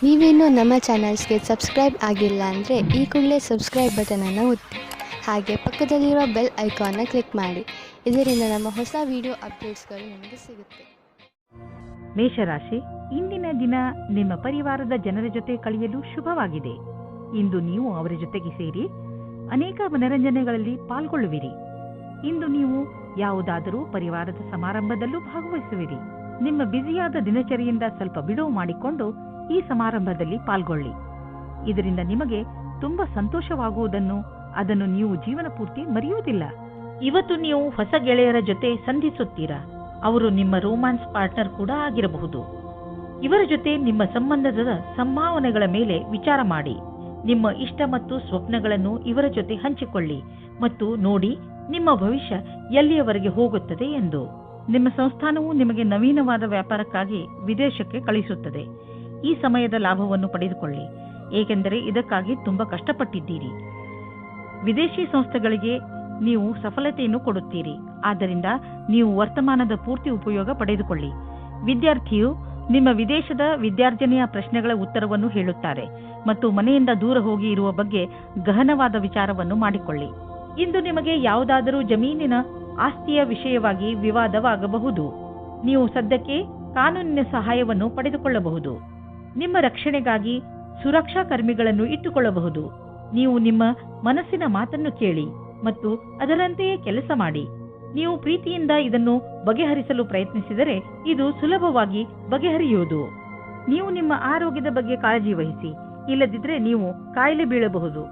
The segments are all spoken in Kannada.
ನೀವೇನೂ ನಮ್ಮ ಚಾನಲ್ಸ್ಗೆ ಸಬ್ಸ್ಕ್ರೈಬ್ ಆಗಿಲ್ಲ ಅಂದರೆ ಈ ಕೂಡಲೇ ಸಬ್ಸ್ಕ್ರೈಬ್ ಬಟನನ್ನು ಒತ್ತಿ ಹಾಗೆ ಪಕ್ಕದಲ್ಲಿರೋ ಬೆಲ್ ಐಕಾನ್ನ ಕ್ಲಿಕ್ ಮಾಡಿ. ಇದರಿಂದ ನಮ್ಮ ಹೊಸ ವಿಡಿಯೋ ಅಪ್ಡೇಟ್ಸ್ಗಳು ನಿಮಗೆ ಸಿಗುತ್ತೆ. ಮೇಷರಾಶಿ, ಇಂದಿನ ದಿನ ನಿಮ್ಮ ಪರಿವಾರದ ಜನರ ಜೊತೆ ಕಳೆಯಲು ಶುಭವಾಗಿದೆ. ಇಂದು ನೀವು ಅವರ ಜೊತೆಗೆ ಸೇರಿ ಅನೇಕ ಮನರಂಜನೆಗಳಲ್ಲಿ ಪಾಲ್ಗೊಳ್ಳುವಿರಿ. ಇಂದು ನೀವು ಯಾವುದಾದರೂ ಪರಿವಾರದ ಸಮಾರಂಭದಲ್ಲೂ ಭಾಗವಹಿಸುವಿರಿ. ನಿಮ್ಮ ಬ್ಯುಸಿಯಾದ ದಿನಚರಿಯಿಂದ ಸ್ವಲ್ಪ ಬಿಡುವು ಮಾಡಿಕೊಂಡು ಈ ಸಮಾರಂಭದಲ್ಲಿ ಪಾಲ್ಗೊಳ್ಳಿ. ಇದರಿಂದ ನಿಮಗೆ ತುಂಬಾ ಸಂತೋಷವಾಗುವುದನ್ನು ಅದನ್ನು ನೀವು ಜೀವನ ಪೂರ್ತಿ ಮರೆಯುವುದಿಲ್ಲ. ಇವತ್ತು ನೀವು ಹೊಸ ಗೆಳೆಯರ ಜೊತೆ ಸಂಧಿಸುತ್ತೀರಾ. ಅವರು ನಿಮ್ಮ ರೋಮ್ಯಾನ್ಸ್ ಪಾರ್ಟ್ನರ್ ಕೂಡ ಆಗಿರಬಹುದು. ಇವರ ಜೊತೆ ನಿಮ್ಮ ಸಂಬಂಧದ ಸಂಭಾವನೆಗಳ ಮೇಲೆ ವಿಚಾರ ಮಾಡಿ. ನಿಮ್ಮ ಇಷ್ಟ ಮತ್ತು ಸ್ವಪ್ನಗಳನ್ನು ಇವರ ಜೊತೆ ಹಂಚಿಕೊಳ್ಳಿ ಮತ್ತು ನೋಡಿ ನಿಮ್ಮ ಭವಿಷ್ಯ ಎಲ್ಲಿಯವರೆಗೆ ಹೋಗುತ್ತದೆ ಎಂದು. ನಿಮ್ಮ ಸಂಸ್ಥಾನವು ನಿಮಗೆ ನವೀನವಾದ ವ್ಯಾಪಾರಕ್ಕಾಗಿ ವಿದೇಶಕ್ಕೆ ಕಳಿಸುತ್ತದೆ. ಈ ಸಮಯದ ಲಾಭವನ್ನು ಪಡೆದುಕೊಳ್ಳಿ, ಏಕೆಂದರೆ ಇದಕ್ಕಾಗಿ ತುಂಬಾ ಕಷ್ಟಪಟ್ಟಿದ್ದೀರಿ. ವಿದೇಶಿ ಸಂಸ್ಥೆಗಳಿಗೆ ನೀವು ಸಫಲತೆಯನ್ನು ಕೊಡುತ್ತೀರಿ, ಆದ್ದರಿಂದ ನೀವು ವರ್ತಮಾನದ ಪೂರ್ತಿ ಉಪಯೋಗ ಪಡೆದುಕೊಳ್ಳಿ. ವಿದ್ಯಾರ್ಥಿಯು ನಿಮ್ಮ ವಿದೇಶದ ವಿದ್ಯಾರ್ಜನೆಯ ಪ್ರಶ್ನೆಗಳ ಉತ್ತರವನ್ನು ಹೇಳುತ್ತಾರೆ ಮತ್ತು ಮನೆಯಿಂದ ದೂರ ಹೋಗಿ ಇರುವ ಬಗ್ಗೆ ಗಹನವಾದ ವಿಚಾರವನ್ನು ಮಾಡಿಕೊಳ್ಳಿ. ಇಂದು ನಿಮಗೆ ಯಾವುದಾದರೂ ಜಮೀನಿನ ಆಸ್ತಿಯ ವಿಷಯವಾಗಿ ವಿವಾದವಾಗಬಹುದು. ನೀವು ಸದ್ಯಕ್ಕೆ ಕಾನೂನಿನ ಸಹಾಯವನ್ನು ಪಡೆದುಕೊಳ್ಳಬಹುದು. ನಿಮ್ಮ ರಕ್ಷಣೆಗಾಗಿ ಸುರಕ್ಷಾ ಕರ್ಮಿಗಳನ್ನು ಇಟ್ಟುಕೊಳ್ಳಬಹುದು. ನೀವು ನಿಮ್ಮ ಮನಸ್ಸಿನ ಮಾತನ್ನು ಕೇಳಿ ಮತ್ತು ಅದರಂತೆಯೇ ಕೆಲಸ ಮಾಡಿ. ನೀವು ಪ್ರೀತಿಯಿಂದ ಇದನ್ನು ಬಗೆಹರಿಸಲು ಪ್ರಯತ್ನಿಸಿದರೆ ಇದು ಸುಲಭವಾಗಿ ಬಗೆಹರಿಯುವುದು. ನೀವು ನಿಮ್ಮ ಆರೋಗ್ಯದ ಬಗ್ಗೆ ಕಾಳಜಿ ವಹಿಸಿ, ಇಲ್ಲದಿದ್ದರೆ ನೀವು ಕಾಯಿಲೆ ಬೀಳಬಹುದು.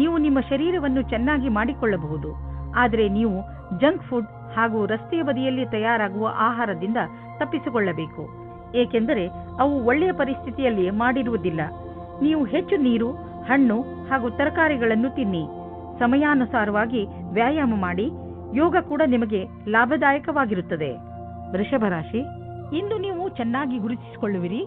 ನೀವು ನಿಮ್ಮ ಶರೀರವನ್ನು ಚೆನ್ನಾಗಿ ಮಾಡಿಕೊಳ್ಳಬಹುದು, ಆದರೆ ನೀವು ಜಂಕ್ ಫುಡ್ ಹಾಗೂ ರಸ್ತೆಯ ಬದಿಯಲ್ಲಿ ತಯಾರಾಗುವ ಆಹಾರದಿಂದ ತಪ್ಪಿಸಿಕೊಳ್ಳಬೇಕು, ಏಕೆಂದರೆ ಅವು ಒಳ್ಳೆಯ ಪರಿಸ್ಥಿತಿಯಲ್ಲಿ ಮಾಡಿರುವುದಿಲ್ಲ. ನೀವು ಹೆಚ್ಚು ನೀರು, ಹಣ್ಣು ಹಾಗೂ ತರಕಾರಿಗಳನ್ನು ತಿನ್ನಿ. ಸಮಯಾನುಸಾರವಾಗಿ ವ್ಯಾಯಾಮ ಮಾಡಿ. ಯೋಗ ಕೂಡ ನಿಮಗೆ ಲಾಭದಾಯಕವಾಗಿರುತ್ತದೆ. ವೃಷಭ ರಾಶಿ, ಇಂದು ನೀವು ಚೆನ್ನಾಗಿ ಗುರುತಿಸಿಕೊಳ್ಳುವಿರಿ.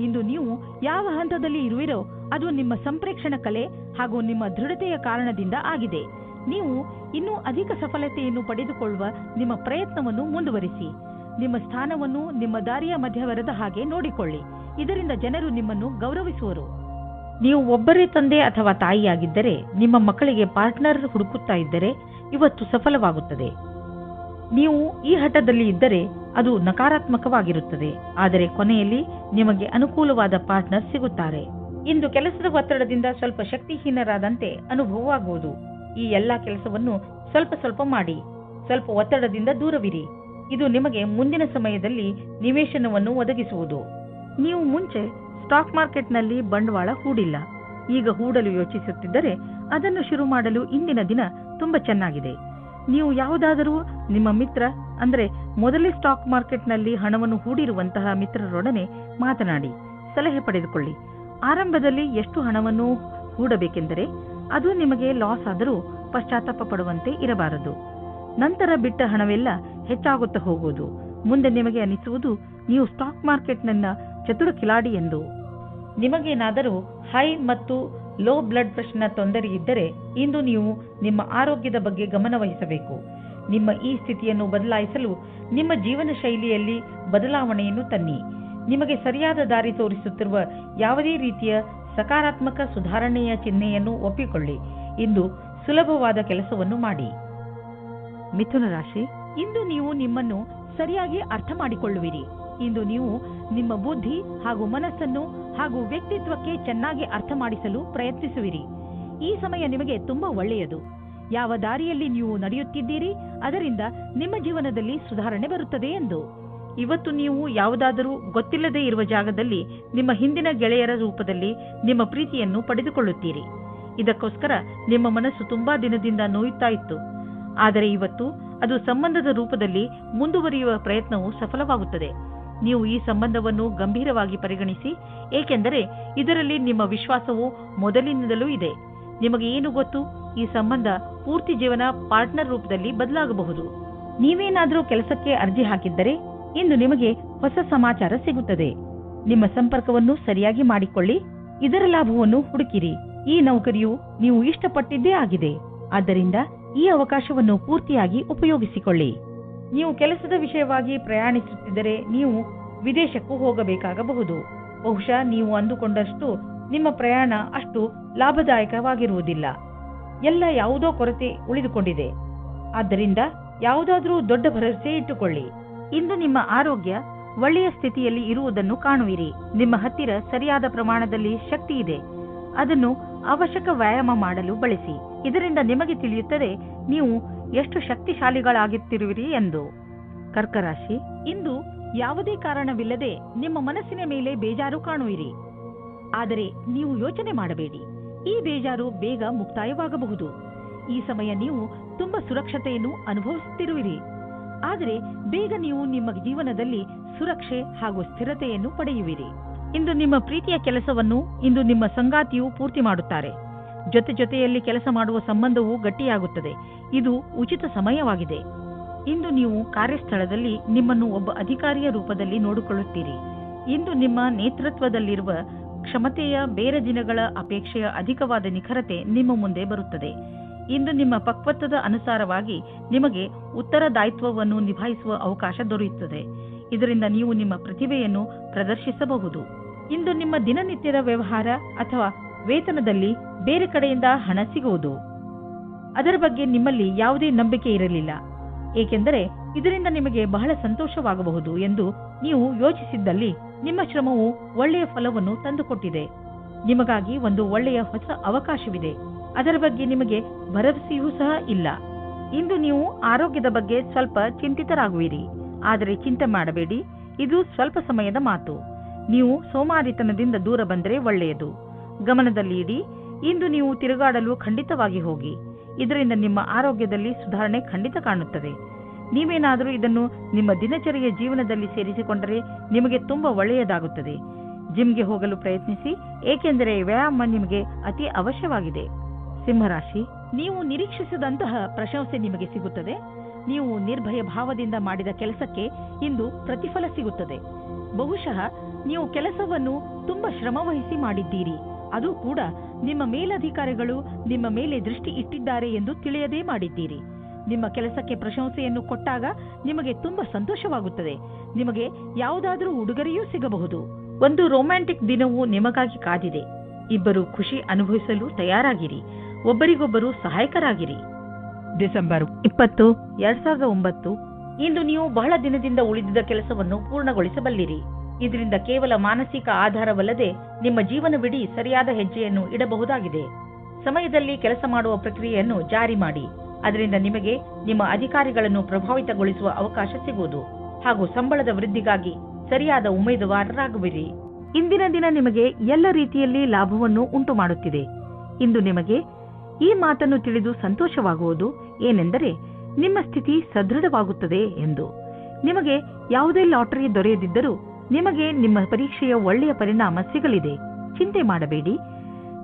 ಇಂದು ನೀವು ಯಾವ ಹಂತದಲ್ಲಿ ಇರುವಿರೋ ಅದು ನಿಮ್ಮ ಸಂಪ್ರೇಕ್ಷಣ ಕಲೆ ಹಾಗೂ ನಿಮ್ಮ ದೃಢತೆಯ ಕಾರಣದಿಂದ ಆಗಿದೆ. ನೀವು ಇನ್ನೂ ಅಧಿಕ ಸಫಲತೆಯನ್ನು ಪಡೆದುಕೊಳ್ಳುವ ನಿಮ್ಮ ಪ್ರಯತ್ನವನ್ನು ಮುಂದುವರಿಸಿ. ನಿಮ್ಮ ಸ್ಥಾನವನ್ನು ನಿಮ್ಮ ದಾರಿಯ ಮಧ್ಯವರದ ಹಾಗೆ ನೋಡಿಕೊಳ್ಳಿ. ಇದರಿಂದ ಜನರು ನಿಮ್ಮನ್ನು ಗೌರವಿಸುವರು. ನೀವು ಒಬ್ಬರೇ ತಂದೆ ಅಥವಾ ತಾಯಿಯಾಗಿದ್ದರೆ ನಿಮ್ಮ ಮಕ್ಕಳಿಗೆ ಪಾರ್ಟ್ನರ್ ಹುಡುಕುತ್ತಾ ಇದ್ದರೆ ಇವತ್ತು ಸಫಲವಾಗುತ್ತದೆ. ನೀವು ಈ ಹಠದಲ್ಲಿ ಇದ್ದರೆ ಅದು ನಕಾರಾತ್ಮಕವಾಗಿರುತ್ತದೆ, ಆದರೆ ಕೊನೆಯಲ್ಲಿ ನಿಮಗೆ ಅನುಕೂಲವಾದ ಪಾರ್ಟ್ನರ್ ಸಿಗುತ್ತಾರೆ. ಇಂದು ಕೆಲಸದ ಒತ್ತಡದಿಂದ ಸ್ವಲ್ಪ ಶಕ್ತಿಹೀನರಾದಂತೆ ಅನುಭವವಾಗುವುದು. ಈ ಎಲ್ಲಾ ಕೆಲಸವನ್ನು ಸ್ವಲ್ಪ ಸ್ವಲ್ಪ ಮಾಡಿ. ಸ್ವಲ್ಪ ಒತ್ತಡದಿಂದ ದೂರವಿರಿ. ಇದು ನಿಮಗೆ ಮುಂದಿನ ಸಮಯದಲ್ಲಿ ನಿವೇಶನವನ್ನು ಒದಗಿಸುವುದು. ನೀವು ಮುಂಚೆ ಸ್ಟಾಕ್ ಮಾರ್ಕೆಟ್ನಲ್ಲಿ ಬಂಡವಾಳ ಹೂಡಿಲ್ಲ, ಈಗ ಹೂಡಲು ಯೋಚಿಸುತ್ತಿದ್ದರೆ ಅದನ್ನು ಶುರು ಮಾಡಲು ಇಂದಿನ ದಿನ ತುಂಬಾ ಚೆನ್ನಾಗಿದೆ. ನೀವು ಯಾವುದಾದರೂ ನಿಮ್ಮ ಮಿತ್ರ ಅಂದ್ರೆ ಮೊದಲೇ ಸ್ಟಾಕ್ ಮಾರ್ಕೆಟ್ನಲ್ಲಿ ಹಣವನ್ನು ಹೂಡಿರುವಂತಹ ಮಿತ್ರರೊಡನೆ ಮಾತನಾಡಿ ಸಲಹೆ ಪಡೆದುಕೊಳ್ಳಿ. ಆರಂಭದಲ್ಲಿ ಎಷ್ಟು ಹಣವನ್ನು ಹೂಡಬೇಕೆಂದರೆ ಅದು ನಿಮಗೆ ಲಾಸ್ ಆದರೂ ಪಶ್ಚಾತ್ತಾಪ ಪಡುವಂತೆ ಇರಬಾರದು. ನಂತರ ಬಿಟ್ಟ ಹಣವೆಲ್ಲ ಹೆಚ್ಚಾಗುತ್ತಾ ಹೋಗುವುದು. ಮುಂದೆ ನಿಮಗೆ ಅನಿಸುವುದು ನೀವು ಸ್ಟಾಕ್ ಮಾರ್ಕೆಟ್ನ ಚತುರ ಕಿಲಾಡಿ ಎಂದು. ನಿಮಗೇನಾದರೂ ಹೈ ಮತ್ತು ಲೋ ಬ್ಲಡ್ ಪ್ರೆಷರ್ನ ತೊಂದರೆ ಇದ್ದರೆ ಇಂದು ನೀವು ನಿಮ್ಮ ಆರೋಗ್ಯದ ಬಗ್ಗೆ ಗಮನ ವಹಿಸಬೇಕು. ನಿಮ್ಮ ಈ ಸ್ಥಿತಿಯನ್ನು ಬದಲಾಯಿಸಲು ನಿಮ್ಮ ಜೀವನ ಶೈಲಿಯಲ್ಲಿ ಬದಲಾವಣೆಯನ್ನು ತನ್ನಿ. ನಿಮಗೆ ಸರಿಯಾದ ದಾರಿ ತೋರಿಸುತ್ತಿರುವ ಯಾವುದೇ ರೀತಿಯ ಸಕಾರಾತ್ಮಕ ಸುಧಾರಣೆಯ ಚಿಹ್ನೆಯನ್ನು ಒಪ್ಪಿಕೊಳ್ಳಿ. ಇಂದು ಸುಲಭವಾದ ಕೆಲಸವನ್ನು ಮಾಡಿ. ಮಿಥುನ ರಾಶಿ, ಇಂದು ನೀವು ನಿಮ್ಮನ್ನು ಸರಿಯಾಗಿ ಅರ್ಥ ಮಾಡಿಕೊಳ್ಳುವಿರಿ. ಇಂದು ನೀವು ನಿಮ್ಮ ಬುದ್ಧಿ ಹಾಗೂ ಮನಸ್ಸನ್ನು ಹಾಗೂ ವ್ಯಕ್ತಿತ್ವಕ್ಕೆ ಚೆನ್ನಾಗಿ ಅರ್ಥ ಮಾಡಿಸಲು ಪ್ರಯತ್ನಿಸುವಿರಿ. ಈ ಸಮಯ ನಿಮಗೆ ತುಂಬಾ ಒಳ್ಳೆಯದು. ಯಾವ ದಾರಿಯಲ್ಲಿ ನೀವು ನಡೆಯುತ್ತಿದ್ದೀರಿ ಅದರಿಂದ ನಿಮ್ಮ ಜೀವನದಲ್ಲಿ ಸುಧಾರಣೆ ಬರುತ್ತದೆ ಎಂದು. ಇವತ್ತು ನೀವು ಯಾವುದಾದರೂ ಗೊತ್ತಿಲ್ಲದೆ ಇರುವ ಜಾಗದಲ್ಲಿ ನಿಮ್ಮ ಹಿಂದಿನ ಗೆಳೆಯರ ರೂಪದಲ್ಲಿ ನಿಮ್ಮ ಪ್ರೀತಿಯನ್ನು ಪಡೆದುಕೊಳ್ಳುತ್ತೀರಿ. ಇದಕ್ಕೋಸ್ಕರ ನಿಮ್ಮ ಮನಸ್ಸು ತುಂಬಾ ದಿನದಿಂದ ನೋಯುತ್ತಾ ಇತ್ತು, ಆದರೆ ಇವತ್ತು ಅದು ಸಂಬಂಧದ ರೂಪದಲ್ಲಿ ಮುಂದುವರಿಯುವ ಪ್ರಯತ್ನವು ಸಫಲವಾಗುತ್ತದೆ. ನೀವು ಈ ಸಂಬಂಧವನ್ನು ಗಂಭೀರವಾಗಿ ಪರಿಗಣಿಸಿ, ಏಕೆಂದರೆ ಇದರಲ್ಲಿ ನಿಮ್ಮ ವಿಶ್ವಾಸವು ಮೊದಲಿನಿಂದಲೂ ಇದೆ. ನಿಮಗೆ ಏನು ಗೊತ್ತು, ಈ ಸಂಬಂಧ ಪೂರ್ತಿ ಜೀವನ ಪಾರ್ಟ್ನರ್ ರೂಪದಲ್ಲಿ ಬದಲಾಗಬಹುದು. ನೀವೇನಾದರೂ ಕೆಲಸಕ್ಕೆ ಅರ್ಜಿ ಹಾಕಿದ್ದರೆ ಇಂದು ನಿಮಗೆ ಹೊಸ ಸಮಾಚಾರ ಸಿಗುತ್ತದೆ. ನಿಮ್ಮ ಸಂಪರ್ಕವನ್ನು ಸರಿಯಾಗಿ ಮಾಡಿಕೊಳ್ಳಿ. ಇದರ ಲಾಭವನ್ನು ಹುಡುಕಿರಿ. ಈ ನೌಕರಿಯು ನೀವು ಇಷ್ಟಪಟ್ಟಿದ್ದೇ ಆಗಿದೆ, ಆದ್ದರಿಂದ ಈ ಅವಕಾಶವನ್ನು ಪೂರ್ತಿಯಾಗಿ ಉಪಯೋಗಿಸಿಕೊಳ್ಳಿ. ನೀವು ಕೆಲಸದ ವಿಷಯವಾಗಿ ಪ್ರಯಾಣಿಸುತ್ತಿದ್ದರೆ ನೀವು ವಿದೇಶಕ್ಕೂ ಹೋಗಬೇಕಾಗಬಹುದು. ಬಹುಶಃ ನೀವು ಅಂದುಕೊಂಡಷ್ಟು ನಿಮ್ಮ ಪ್ರಯಾಣ ಅಷ್ಟು ಲಾಭದಾಯಕವಾಗಿರುವುದಿಲ್ಲ. ಎಲ್ಲ ಯಾವುದೋ ಕೊರತೆ ಉಳಿದುಕೊಂಡಿದೆ. ಆದ್ದರಿಂದ ಯಾವುದಾದ್ರೂ ದೊಡ್ಡ ಭರವಸೆ ಇಟ್ಟುಕೊಳ್ಳಿ. ಇಂದು ನಿಮ್ಮ ಆರೋಗ್ಯ ಒಳ್ಳೆಯ ಸ್ಥಿತಿಯಲ್ಲಿ ಇರುವುದನ್ನು ಕಾಣುವಿರಿ. ನಿಮ್ಮ ಹತ್ತಿರ ಸರಿಯಾದ ಪ್ರಮಾಣದಲ್ಲಿ ಶಕ್ತಿ ಇದೆ. ಅದನ್ನು ಅವಶ್ಯಕ ವ್ಯಾಯಾಮ ಮಾಡಲು ಬಳಸಿ. ಇದರಿಂದ ನಿಮಗೆ ತಿಳಿಯುತ್ತದೆ ನೀವು ಎಷ್ಟು ಶಕ್ತಿಶಾಲಿಗಳಾಗುತ್ತಿರುವಿರಿ ಎಂದು. ಕರ್ಕ ರಾಶಿ, ಇಂದು ಯಾವುದೇ ಕಾರಣವಿಲ್ಲದೆ ನಿಮ್ಮ ಮನಸ್ಸಿನ ಮೇಲೆ ಬೇಜಾರು ಕಾಣುವಿರಿ. ಆದರೆ ನೀವು ಯೋಚನೆ ಮಾಡಬೇಡಿ. ಈ ಬೇಜಾರು ಬೇಗ ಮುಕ್ತಾಯವಾಗಬಹುದು. ಈ ಸಮಯ ನೀವು ತುಂಬಾ ಸುರಕ್ಷತೆಯನ್ನು ಅನುಭವಿಸುತ್ತಿರುವಿರಿ. ಆದರೆ ಬೇಗ ನೀವು ನಿಮ್ಮ ಜೀವನದಲ್ಲಿ ಸುರಕ್ಷೆ ಹಾಗೂ ಸ್ಥಿರತೆಯನ್ನು ಪಡೆಯುವಿರಿ. ಇಂದು ನಿಮ್ಮ ಪ್ರೀತಿಯ ಕೆಲಸವನ್ನು ಇಂದು ನಿಮ್ಮ ಸಂಗಾತಿಯು ಪೂರ್ತಿ ಮಾಡುತ್ತಾರೆ. ಜೊತೆಯಲ್ಲಿ ಕೆಲಸ ಮಾಡುವ ಸಂಬಂಧವು ಗಟ್ಟಿಯಾಗುತ್ತದೆ. ಇದು ಉಚಿತ ಸಮಯವಾಗಿದೆ. ಇಂದು ನೀವು ಕಾರ್ಯಸ್ಥಳದಲ್ಲಿ ನಿಮ್ಮನ್ನು ಒಬ್ಬ ಅಧಿಕಾರಿಯ ರೂಪದಲ್ಲಿ ನೋಡಿಕೊಳ್ಳುತ್ತೀರಿ. ಇಂದು ನಿಮ್ಮ ನೇತೃತ್ವದಲ್ಲಿರುವ ಕ್ಷಮತೆಯ ಬೇರೆ ದಿನಗಳ ಅಪೇಕ್ಷೆಯ ಅಧಿಕವಾದ ನಿಖರತೆ ನಿಮ್ಮ ಮುಂದೆ ಬರುತ್ತದೆ. ಇಂದು ನಿಮ್ಮ ಪಕ್ವತ್ವದ ಅನುಸಾರವಾಗಿ ನಿಮಗೆ ಉತ್ತರದಾಯಿತ್ವವನ್ನು ನಿಭಾಯಿಸುವ ಅವಕಾಶ ದೊರೆಯುತ್ತದೆ. ಇದರಿಂದ ನೀವು ನಿಮ್ಮ ಪ್ರತಿಭೆಯನ್ನು ಪ್ರದರ್ಶಿಸಬಹುದು. ಇಂದು ನಿಮ್ಮ ದಿನನಿತ್ಯದ ವ್ಯವಹಾರ ಅಥವಾ ವೇತನದಲ್ಲಿ ಬೇರೆ ಕಡೆಯಿಂದ ಹಣ ಸಿಗುವುದು. ಅದರ ಬಗ್ಗೆ ನಿಮ್ಮಲ್ಲಿ ಯಾವುದೇ ನಂಬಿಕೆ ಇರಲಿಲ್ಲ, ಏಕೆಂದರೆ ಇದರಿಂದ ನಿಮಗೆ ಬಹಳ ಸಂತೋಷವಾಗಬಹುದು ಎಂದು ನೀವು ಯೋಚಿಸಿದ್ದಲ್ಲಿ ನಿಮ್ಮ ಶ್ರಮವು ಒಳ್ಳೆಯ ಫಲವನ್ನು ತಂದುಕೊಟ್ಟಿದೆ. ನಿಮಗಾಗಿ ಒಂದು ಒಳ್ಳೆಯ ಹೊಸ ಅವಕಾಶವಿದೆ. ಅದರ ಬಗ್ಗೆ ನಿಮಗೆ ಭರವಸೆಯೂ ಸಹ ಇಲ್ಲ. ಇಂದು ನೀವು ಆರೋಗ್ಯದ ಬಗ್ಗೆ ಸ್ವಲ್ಪ ಚಿಂತಿತರಾಗುವಿರಿ. ಆದರೆ ಚಿಂತೆ ಮಾಡಬೇಡಿ, ಇದು ಸ್ವಲ್ಪ ಸಮಯದ ಮಾತು. ನೀವು ಸೋಮಾರಿತನದಿಂದ ದೂರ ಬಂದರೆ ಒಳ್ಳೆಯದು. ಗಮನದಲ್ಲಿ ಇಡಿ. ಇಂದು ನೀವು ತಿರುಗಾಡಲು ಖಂಡಿತವಾಗಿ ಹೋಗಿ. ಇದರಿಂದ ನಿಮ್ಮ ಆರೋಗ್ಯದಲ್ಲಿ ಸುಧಾರಣೆ ಖಂಡಿತ ಕಾಣುತ್ತದೆ. ನೀವೇನಾದರೂ ಇದನ್ನು ನಿಮ್ಮ ದಿನಚರಿಯ ಜೀವನದಲ್ಲಿ ಸೇರಿಸಿಕೊಂಡರೆ ನಿಮಗೆ ತುಂಬಾ ಒಳ್ಳೆಯದಾಗುತ್ತದೆ. ಜಿಮ್ಗೆ ಹೋಗಲು ಪ್ರಯತ್ನಿಸಿ, ಏಕೆಂದರೆ ವ್ಯಾಯಾಮ ನಿಮಗೆ ಅತಿ ಅವಶ್ಯವಾಗಿದೆ. ಸಿಂಹರಾಶಿ, ನೀವು ನಿರೀಕ್ಷಿಸಿದಂತಹ ಪ್ರಶಂಸೆ ನಿಮಗೆ ಸಿಗುತ್ತದೆ. ನೀವು ನಿರ್ಭಯ ಭಾವದಿಂದ ಮಾಡಿದ ಕೆಲಸಕ್ಕೆ ಇಂದು ಪ್ರತಿಫಲ ಸಿಗುತ್ತದೆ. ಬಹುಶಃ ನೀವು ಕೆಲಸವನ್ನು ತುಂಬಾ ಶ್ರಮವಹಿಸಿ ಮಾಡಿದ್ದೀರಿ. ಅದು ಕೂಡ ನಿಮ್ಮ ಮೇಲಧಿಕಾರಿಗಳು ನಿಮ್ಮ ಮೇಲೆ ದೃಷ್ಟಿ ಇಟ್ಟಿದ್ದಾರೆ ಎಂದು ತಿಳಿಯದೇ ಮಾಡಿದ್ದೀರಿ. ನಿಮ್ಮ ಕೆಲಸಕ್ಕೆ ಪ್ರಶಂಸೆಯನ್ನು ಕೊಟ್ಟಾಗ ನಿಮಗೆ ತುಂಬಾ ಸಂತೋಷವಾಗುತ್ತದೆ. ನಿಮಗೆ ಯಾವುದಾದರೂ ಉಡುಗೊರೆಯೂ ಸಿಗಬಹುದು. ಒಂದು ರೊಮ್ಯಾಂಟಿಕ್ ದಿನವೂ ನಿಮಗಾಗಿ ಕಾದಿದೆ. ಇಬ್ಬರು ಖುಷಿ ಅನುಭವಿಸಲು ತಯಾರಾಗಿರಿ. ಒಬ್ಬರಿಗೊಬ್ಬರು ಸಹಾಯಕರಾಗಿರಿ. ಡಿಸೆಂಬರ್ 20, 2009 ಇಂದು ನೀವು ಬಹಳ ದಿನದಿಂದ ಉಳಿದಿದ್ದ ಕೆಲಸವನ್ನು ಪೂರ್ಣಗೊಳಿಸಬಲ್ಲಿರಿ. ಇದರಿಂದ ಕೇವಲ ಮಾನಸಿಕ ಆಧಾರವಲ್ಲದೆ ನಿಮ್ಮ ಜೀವನವಿಡೀ ಸರಿಯಾದ ಹೆಜ್ಜೆಯನ್ನು ಇಡಬಹುದಾಗಿದೆ. ಸಮಯದಲ್ಲಿ ಕೆಲಸ ಮಾಡುವ ಪ್ರಕ್ರಿಯೆಯನ್ನು ಜಾರಿ ಮಾಡಿ. ಅದರಿಂದ ನಿಮಗೆ ನಿಮ್ಮ ಅಧಿಕಾರಿಗಳನ್ನು ಪ್ರಭಾವಿತಗೊಳಿಸುವ ಅವಕಾಶ ಸಿಗುವುದು ಹಾಗೂ ಸಂಬಳದ ವೃದ್ಧಿಗಾಗಿ ಸರಿಯಾದ ಉಮೇದುವಾರರಾಗುವಿರಿ. ಇಂದಿನ ದಿನ ನಿಮಗೆ ಎಲ್ಲ ರೀತಿಯಲ್ಲಿ ಲಾಭವನ್ನು ಉಂಟು ಮಾಡುತ್ತಿದೆ. ಇಂದು ನಿಮಗೆ ಈ ಮಾತನ್ನು ತಿಳಿದು ಸಂತೋಷವಾಗುವುದು ಏನೆಂದರೆ ನಿಮ್ಮ ಸ್ಥಿತಿ ಸದೃಢವಾಗುತ್ತದೆ ಎಂದು. ನಿಮಗೆ ಯಾವುದೇ ಲಾಟರಿ ದೊರೆಯದಿದ್ದರೂ ನಿಮಗೆ ನಿಮ್ಮ ಪರೀಕ್ಷೆಯ ಒಳ್ಳೆಯ ಪರಿಣಾಮ ಸಿಗಲಿದೆ. ಚಿಂತೆ ಮಾಡಬೇಡಿ.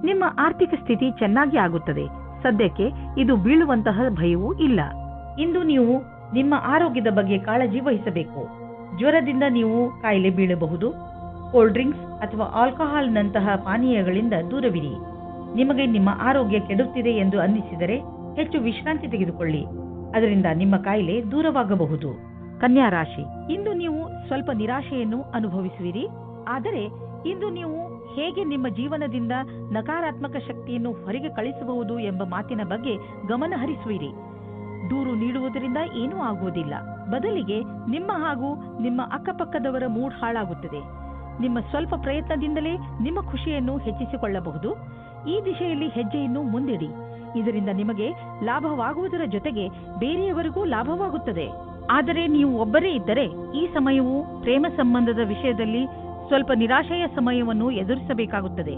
ನಿಮ್ಮ ಆರ್ಥಿಕ ಸ್ಥಿತಿ ಚೆನ್ನಾಗಿ ಆಗುತ್ತದೆ. ಸದ್ಯಕ್ಕೆ ಇದು ಬೀಳುವಂತಹ ಭಯವೂ ಇಲ್ಲ. ಇಂದು ನೀವು ನಿಮ್ಮ ಆರೋಗ್ಯದ ಬಗ್ಗೆ ಕಾಳಜಿ ವಹಿಸಬೇಕು. ಜ್ವರದಿಂದ ನೀವು ಕಾಯಿಲೆ ಬೀಳಬಹುದು. ಕೋಲ್ಡ್ ಡ್ರಿಂಕ್ಸ್ ಅಥವಾ ಆಲ್ಕೋಹಾಲ್ನಂತಹ ಪಾನೀಯಗಳಿಂದ ದೂರವಿರಿ. ನಿಮಗೆ ನಿಮ್ಮ ಆರೋಗ್ಯ ಕೆಡುತ್ತಿದೆ ಎಂದು ಅನ್ನಿಸಿದರೆ ಹೆಚ್ಚು ವಿಶ್ರಾಂತಿ ತೆಗೆದುಕೊಳ್ಳಿ. ಅದರಿಂದ ನಿಮ್ಮ ಕಾಯಿಲೆ ದೂರವಾಗಬಹುದು. ಕನ್ಯಾ ರಾಶಿ, ಇಂದು ನೀವು ಸ್ವಲ್ಪ ನಿರಾಶೆಯನ್ನು ಅನುಭವಿಸುವಿರಿ. ಆದರೆ ಇಂದು ನೀವು ಹೇಗೆ ನಿಮ್ಮ ಜೀವನದಿಂದ ನಕಾರಾತ್ಮಕ ಶಕ್ತಿಯನ್ನು ಹೊರಗೆ ಕಳಿಸಬಹುದು ಎಂಬ ಮಾತಿನ ಬಗ್ಗೆ ಗಮನ ಹರಿಸುವಿರಿ. ದೂರು ನೀಡುವುದರಿಂದ ಏನೂ ಆಗುವುದಿಲ್ಲ. ಬದಲಿಗೆ ನಿಮ್ಮ ಹಾಗೂ ನಿಮ್ಮ ಅಕ್ಕಪಕ್ಕದವರ ಮೂಡ್ ಹಾಳಾಗುತ್ತದೆ. ನಿಮ್ಮ ಸ್ವಲ್ಪ ಪ್ರಯತ್ನದಿಂದಲೇ ನಿಮ್ಮ ಖುಷಿಯನ್ನು ಹೆಚ್ಚಿಸಿಕೊಳ್ಳಬಹುದು. ಈ ದಿಶೆಯಲ್ಲಿ ಹೆಜ್ಜೆಯನ್ನು ಮುಂದಿಡಿ. ಇದರಿಂದ ನಿಮಗೆ ಲಾಭವಾಗುವುದರ ಜೊತೆಗೆ ಬೇರೆಯವರಿಗೂ ಲಾಭವಾಗುತ್ತದೆ. ಆದರೆ ನೀವು ಒಬ್ಬರೇ ಇದ್ದರೆ ಈ ಸಮಯವು ಪ್ರೇಮ ಸಂಬಂಧದ ವಿಷಯದಲ್ಲಿ ಸ್ವಲ್ಪ ನಿರಾಶೆಯ ಸಮಯವನ್ನು ಎದುರಿಸಬೇಕಾಗುತ್ತದೆ.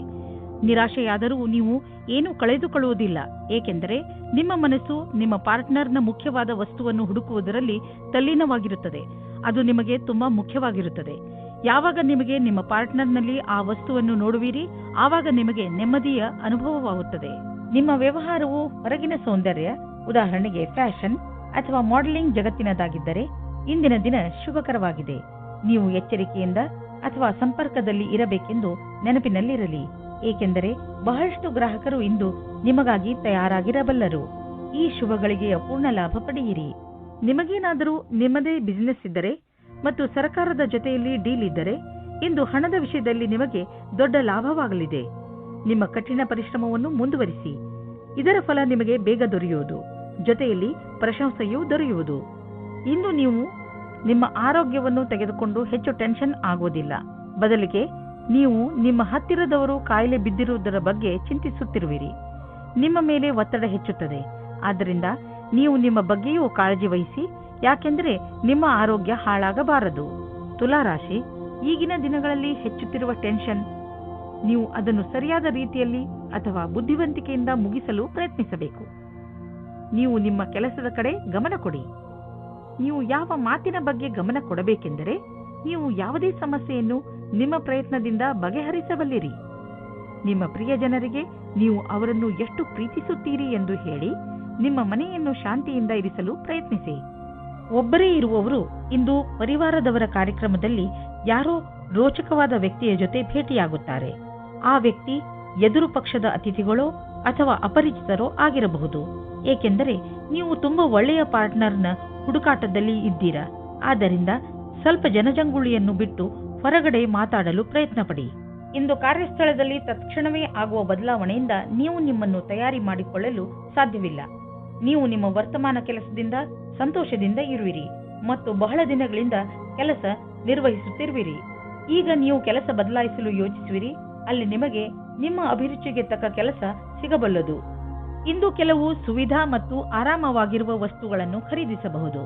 ನಿರಾಶೆಯಾದರೂ ನೀವು ಏನೂ ಕಳೆದುಕೊಳ್ಳುವುದಿಲ್ಲ, ಏಕೆಂದರೆ ನಿಮ್ಮ ಮನಸ್ಸು ನಿಮ್ಮ ಪಾರ್ಟ್ನರ್ನ ಮುಖ್ಯವಾದ ವಸ್ತುವನ್ನು ಹುಡುಕುವುದರಲ್ಲಿ ತಲ್ಲೀನವಾಗಿರುತ್ತದೆ. ಅದು ನಿಮಗೆ ತುಂಬಾ ಮುಖ್ಯವಾಗಿರುತ್ತದೆ. ಯಾವಾಗ ನಿಮಗೆ ನಿಮ್ಮ ಪಾರ್ಟ್ನರ್ನಲ್ಲಿ ಆ ವಸ್ತುವನ್ನು ನೋಡುವಿರಿ, ಆವಾಗ ನಿಮಗೆ ನೆಮ್ಮದಿಯ ಅನುಭವವಾಗುತ್ತದೆ. ನಿಮ್ಮ ವ್ಯವಹಾರವು ಹೊರಗಿನ ಸೌಂದರ್ಯ, ಉದಾಹರಣೆಗೆ ಫ್ಯಾಷನ್ ಅಥವಾ ಮಾಡೆಲಿಂಗ್ ಜಗತ್ತಿನದಾಗಿದ್ದರೆ ಇಂದಿನ ದಿನ ಶುಭಕರವಾಗಿದೆ. ನೀವು ಎಚ್ಚರಿಕೆಯಿಂದ ಅಥವಾ ಸಂಪರ್ಕದಲ್ಲಿ ಇರಬೇಕೆಂದು ನೆನಪಿನಲ್ಲಿರಲಿ, ಏಕೆಂದರೆ ಬಹಳಷ್ಟು ಗ್ರಾಹಕರು ಇಂದು ನಿಮಗಾಗಿ ತಯಾರಾಗಿರಬಲ್ಲರು. ಈ ಶುಭಗಳಿಗೆಯ ಪೂರ್ಣ ಲಾಭ ಪಡೆಯಿರಿ. ನಿಮಗೇನಾದರೂ ನಿಮ್ಮದೇ ಬಿಸಿನೆಸ್ ಇದ್ದರೆ ಮತ್ತು ಸರ್ಕಾರದ ಜೊತೆಯಲ್ಲಿ ಡೀಲ್ ಇದ್ದರೆ ಇಂದು ಹಣದ ವಿಷಯದಲ್ಲಿ ನಿಮಗೆ ದೊಡ್ಡ ಲಾಭವಾಗಲಿದೆ. ನಿಮ್ಮ ಕಠಿಣ ಪರಿಶ್ರಮವನ್ನು ಮುಂದುವರಿಸಿ. ಇದರ ಫಲ ನಿಮಗೆ ಬೇಗ ದೊರೆಯುವುದು, ಜೊತೆಯಲ್ಲಿ ಪ್ರಶಂಸೆಯೂ ದೊರೆಯುವುದು. ಇಂದು ನೀವು ನಿಮ್ಮ ಆರೋಗ್ಯವನ್ನು ತೆಗೆದುಕೊಂಡು ಹೆಚ್ಚು ಟೆನ್ಷನ್ ಆಗುವುದಿಲ್ಲ. ಬದಲಿಗೆ ನೀವು ನಿಮ್ಮ ಹತ್ತಿರದವರು ಕಾಯಿಲೆ ಬಿದ್ದಿರುವುದರ ಬಗ್ಗೆ ಚಿಂತಿಸುತ್ತಿರುವಿರಿ. ನಿಮ್ಮ ಮೇಲೆ ಒತ್ತಡ ಹೆಚ್ಚುತ್ತದೆ. ಆದ್ದರಿಂದ ನೀವು ನಿಮ್ಮ ಬಗ್ಗೆಯೂ ಕಾಳಜಿ ವಹಿಸಿ, ಯಾಕೆಂದರೆ ನಿಮ್ಮ ಆರೋಗ್ಯ ಹಾಳಾಗಬಾರದು. ತುಲಾರಾಶಿ, ಈಗಿನ ದಿನಗಳಲ್ಲಿ ಹೆಚ್ಚುತ್ತಿರುವ ಟೆನ್ಷನ್, ನೀವು ಅದನ್ನು ಸರಿಯಾದ ರೀತಿಯಲ್ಲಿ ಅಥವಾ ಬುದ್ಧಿವಂತಿಕೆಯಿಂದ ಮುಗಿಸಲು ಪ್ರಯತ್ನಿಸಬೇಕು. ನೀವು ನಿಮ್ಮ ಕೆಲಸದ ಕಡೆ ಗಮನ ಕೊಡಿ. ನೀವು ಯಾವ ಮಾತಿನ ಬಗ್ಗೆ ಗಮನ ಕೊಡಬೇಕೆಂದರೆ, ನೀವು ಯಾವುದೇ ಸಮಸ್ಯೆಯನ್ನು ನಿಮ್ಮ ಪ್ರಯತ್ನದಿಂದ ಬಗೆಹರಿಸಬಲ್ಲಿರಿ. ನಿಮ್ಮ ಪ್ರಿಯ ಜನರಿಗೆ ನೀವು ಅವರನ್ನು ಎಷ್ಟು ಪ್ರೀತಿಸುತ್ತೀರಿ ಎಂದು ಹೇಳಿ ನಿಮ್ಮ ಮನೆಯನ್ನು ಶಾಂತಿಯಿಂದ ಇರಿಸಲು ಪ್ರಯತ್ನಿಸಿ. ಒಬ್ಬರೇ ಇರುವವರು ಇಂದು ಪರಿವಾರದವರ ಕಾರ್ಯಕ್ರಮದಲ್ಲಿ ಯಾರೋ ರೋಚಕವಾದ ವ್ಯಕ್ತಿಯ ಜೊತೆ ಭೇಟಿಯಾಗುತ್ತಾರೆ. ಆ ವ್ಯಕ್ತಿ ಎದುರು ಪಕ್ಷದ ಅತಿಥಿಗಳೋ ಅಥವಾ ಅಪರಿಚಿತರೋ ಆಗಿರಬಹುದು. ಏಕೆಂದರೆ ನೀವು ತುಂಬಾ ಒಳ್ಳೆಯ ಪಾರ್ಟ್ನರ್ನ ಹುಡುಕಾಟದಲ್ಲಿ ಇದ್ದೀರಾ. ಆದ್ದರಿಂದ ಸ್ವಲ್ಪ ಜನಜಂಗುಳಿಯನ್ನು ಬಿಟ್ಟು ಹೊರಗಡೆ ಮಾತಾಡಲು ಪ್ರಯತ್ನ ಪಡಿ. ಇಂದು ಕಾರ್ಯಸ್ಥಳದಲ್ಲಿ ತಕ್ಷಣವೇ ಆಗುವ ಬದಲಾವಣೆಯಿಂದ ನೀವು ನಿಮ್ಮನ್ನು ತಯಾರಿ ಮಾಡಿಕೊಳ್ಳಲು ಸಾಧ್ಯವಿಲ್ಲ. ನೀವು ನಿಮ್ಮ ವರ್ತಮಾನ ಕೆಲಸದಿಂದ ಸಂತೋಷದಿಂದ ಇರುವಿರಿ ಮತ್ತು ಬಹಳ ದಿನಗಳಿಂದ ಕೆಲಸ ನಿರ್ವಹಿಸುತ್ತಿರುವಿರಿ. ಈಗ ನೀವು ಕೆಲಸ ಬದಲಾಯಿಸಲು ಯೋಚಿಸುವಿರಿ. ಅಲ್ಲಿ ನಿಮಗೆ ನಿಮ್ಮ ಅಭಿರುಚಿಗೆ ತಕ್ಕ ಕೆಲಸ ಸಿಗಬಲ್ಲದು. ಇಂದು ಕೆಲವು ಸುವಿಧಾ ಮತ್ತು ಆರಾಮವಾಗಿರುವ ವಸ್ತುಗಳನ್ನು ಖರೀದಿಸಬಹುದು.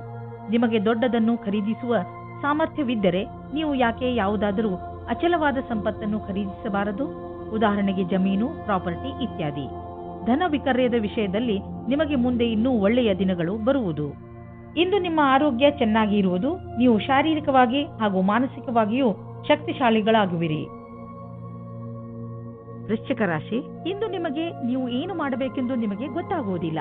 ನಿಮಗೆ ದೊಡ್ಡದನ್ನು ಖರೀದಿಸುವ ಸಾಮರ್ಥ್ಯವಿದ್ದರೆ ನೀವು ಯಾಕೆ ಯಾವುದಾದರೂ ಅಚಲವಾದ ಸಂಪತ್ತನ್ನು ಖರೀದಿಸಬಾರದು? ಉದಾಹರಣೆಗೆ ಜಮೀನು, ಪ್ರಾಪರ್ಟಿ ಇತ್ಯಾದಿ. ಧನ ವಿಕರ್ಯದ ವಿಷಯದಲ್ಲಿ ನಿಮಗೆ ಮುಂದೆ ಇನ್ನೂ ಒಳ್ಳೆಯ ದಿನಗಳು ಬರುವುದು. ಇಂದು ನಿಮ್ಮ ಆರೋಗ್ಯ ಚೆನ್ನಾಗಿ ಇರುವುದು. ನೀವು ಶಾರೀರಿಕವಾಗಿ ಹಾಗೂ ಮಾನಸಿಕವಾಗಿಯೂ ಶಕ್ತಿಶಾಲಿಗಳಾಗುವಿರಿ. ವೃಶ್ಚಿಕ ರಾಶಿ, ಇಂದು ನಿಮಗೆ ನೀವು ಏನು ಮಾಡಬೇಕೆಂದು ನಿಮಗೆ ಗೊತ್ತಾಗುವುದಿಲ್ಲ.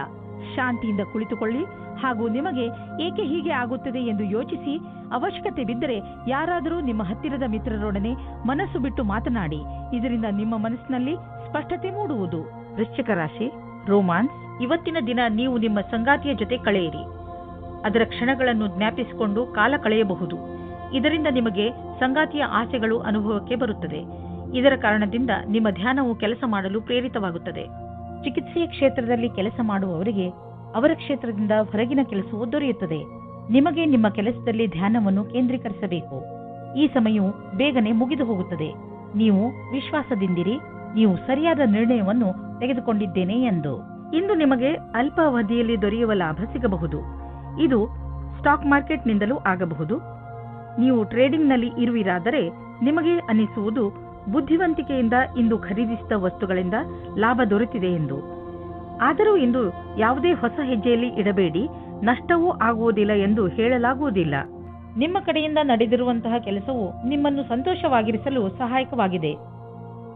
ಶಾಂತಿಯಿಂದ ಕುಳಿತುಕೊಳ್ಳಿ ಹಾಗೂ ನಿಮಗೆ ಏಕೆ ಹೀಗೆ ಆಗುತ್ತದೆ ಎಂದು ಯೋಚಿಸಿ, ಅವಶ್ಯಕತೆ ಬಿದ್ದರೆ ಯಾರಾದರೂ ನಿಮ್ಮ ಹತ್ತಿರದ ಮಿತ್ರರೊಡನೆ ಮನಸ್ಸು ಬಿಟ್ಟು ಮಾತನಾಡಿ. ಇದರಿಂದ ನಿಮ್ಮ ಮನಸ್ಸಿನಲ್ಲಿ ಸ್ಪಷ್ಟತೆ ಮೂಡುವುದು. ವೃಶ್ಚಿಕ ರಾಶಿ, ರೋಮಾನ್ಸ್. ಇವತ್ತಿನ ದಿನ ನೀವು ನಿಮ್ಮ ಸಂಗಾತಿಯ ಜೊತೆ ಕಳೆಯಿರಿ. ಅದರ ಕ್ಷಣಗಳನ್ನು ಜ್ಞಾಪಿಸಿಕೊಂಡು ಕಾಲ ಕಳೆಯಬಹುದು. ಇದರಿಂದ ನಿಮಗೆ ಸಂಗಾತಿಯ ಆಸೆಗಳು ಅನುಭವಕ್ಕೆ ಬರುತ್ತದೆ. ಇದರ ಕಾರಣದಿಂದ ನಿಮ್ಮ ಧ್ಯಾನವು ಕೆಲಸ ಮಾಡಲು ಪ್ರೇರಿತವಾಗುತ್ತದೆ. ಚಿಕಿತ್ಸೆಯ ಕ್ಷೇತ್ರದಲ್ಲಿ ಕೆಲಸ ಮಾಡುವವರಿಗೆ ಅವರ ಕ್ಷೇತ್ರದಿಂದ ಹೊರಗಿನ ಕೆಲಸವು ದೊರೆಯುತ್ತದೆ. ನಿಮಗೆ ನಿಮ್ಮ ಕೆಲಸದಲ್ಲಿ ಧ್ಯಾನವನ್ನು ಕೇಂದ್ರೀಕರಿಸಬೇಕು. ಈ ಸಮಯವು ಬೇಗನೆ ಮುಗಿದು ಹೋಗುತ್ತದೆ. ನೀವು ವಿಶ್ವಾಸದಿಂದಿರಿ. ನೀವು ಸರಿಯಾದ ನಿರ್ಣಯವನ್ನು ತೆಗೆದುಕೊಂಡಿದ್ದೇನೆ ಎಂದು. ಇಂದು ನಿಮಗೆ ಅಲ್ಪ ಅವಧಿಯಲ್ಲಿ ದೊರೆಯುವ ಲಾಭ ಸಿಗಬಹುದು. ಇದು ಸ್ಟಾಕ್ ಮಾರ್ಕೆಟ್ನಿಂದಲೂ ಆಗಬಹುದು. ನೀವು ಟ್ರೇಡಿಂಗ್ನಲ್ಲಿ ಇರುವಿರಾದರೆ ನಿಮಗೆ ಅನಿಸುವುದು ಬುದ್ಧಿವಂತಿಕೆಯಿಂದ ಇಂದು ಖರೀದಿಸಿದ ವಸ್ತುಗಳಿಂದ ಲಾಭ ದೊರೆತಿದೆ ಎಂದು. ಆದರೂ ಇಂದು ಯಾವುದೇ ಹೊಸ ಹೆಜ್ಜೆಯಲ್ಲಿ ಇಡಬೇಡಿ. ನಷ್ಟವೂ ಆಗುವುದಿಲ್ಲ ಎಂದು ಹೇಳಲಾಗುವುದಿಲ್ಲ. ನಿಮ್ಮ ಕಡೆಯಿಂದ ನಡೆದಿರುವಂತಹ ಕೆಲಸವು ನಿಮ್ಮನ್ನು ಸಂತೋಷವಾಗಿರಿಸಲು ಸಹಾಯಕವಾಗಿದೆ.